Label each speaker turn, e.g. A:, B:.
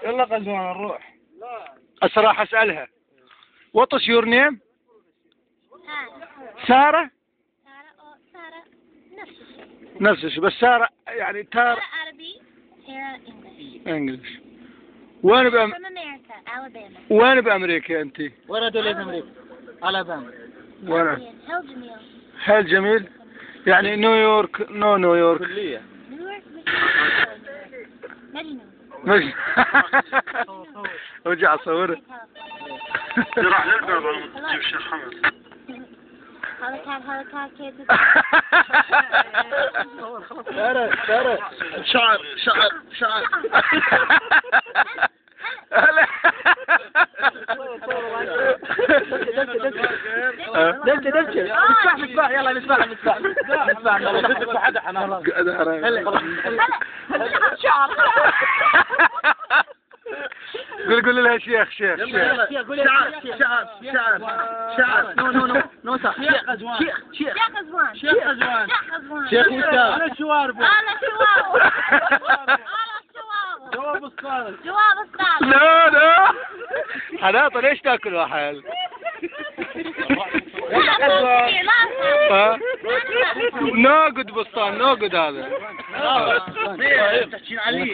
A: يلا غزوان نروح.
B: راح اسألها. What is your name؟ سارة؟
C: سارة نفس الشيء.
B: نفس الشيء بس سارة يعني
C: سارة عربي، سارة
B: انجلش. وين
C: from America, Alabama.
B: وين بأمريكا أنت؟
A: وين دولة أمريكا؟ ألاباما.
B: وين؟
C: هل جميل.
B: هل جميل؟ يعني نيويورك نيويورك.
A: كلية.
C: نيويورك مجنون.
B: مش ارجع صور.
D: راح للبلد نجيب شيخ حمد.
C: هلكات كيف.
B: سارة
A: شعر. مسبح يلا مسبح.
B: قول لها شيخ.
A: شعر. نو صح. شيخ غزوان. شيخ وسام. أنا شوارب. جواب الصالح.
B: لا حناطة ليش تاكل واحد؟ ناقد بسطان ناقد هذا.
A: تحكين عليه.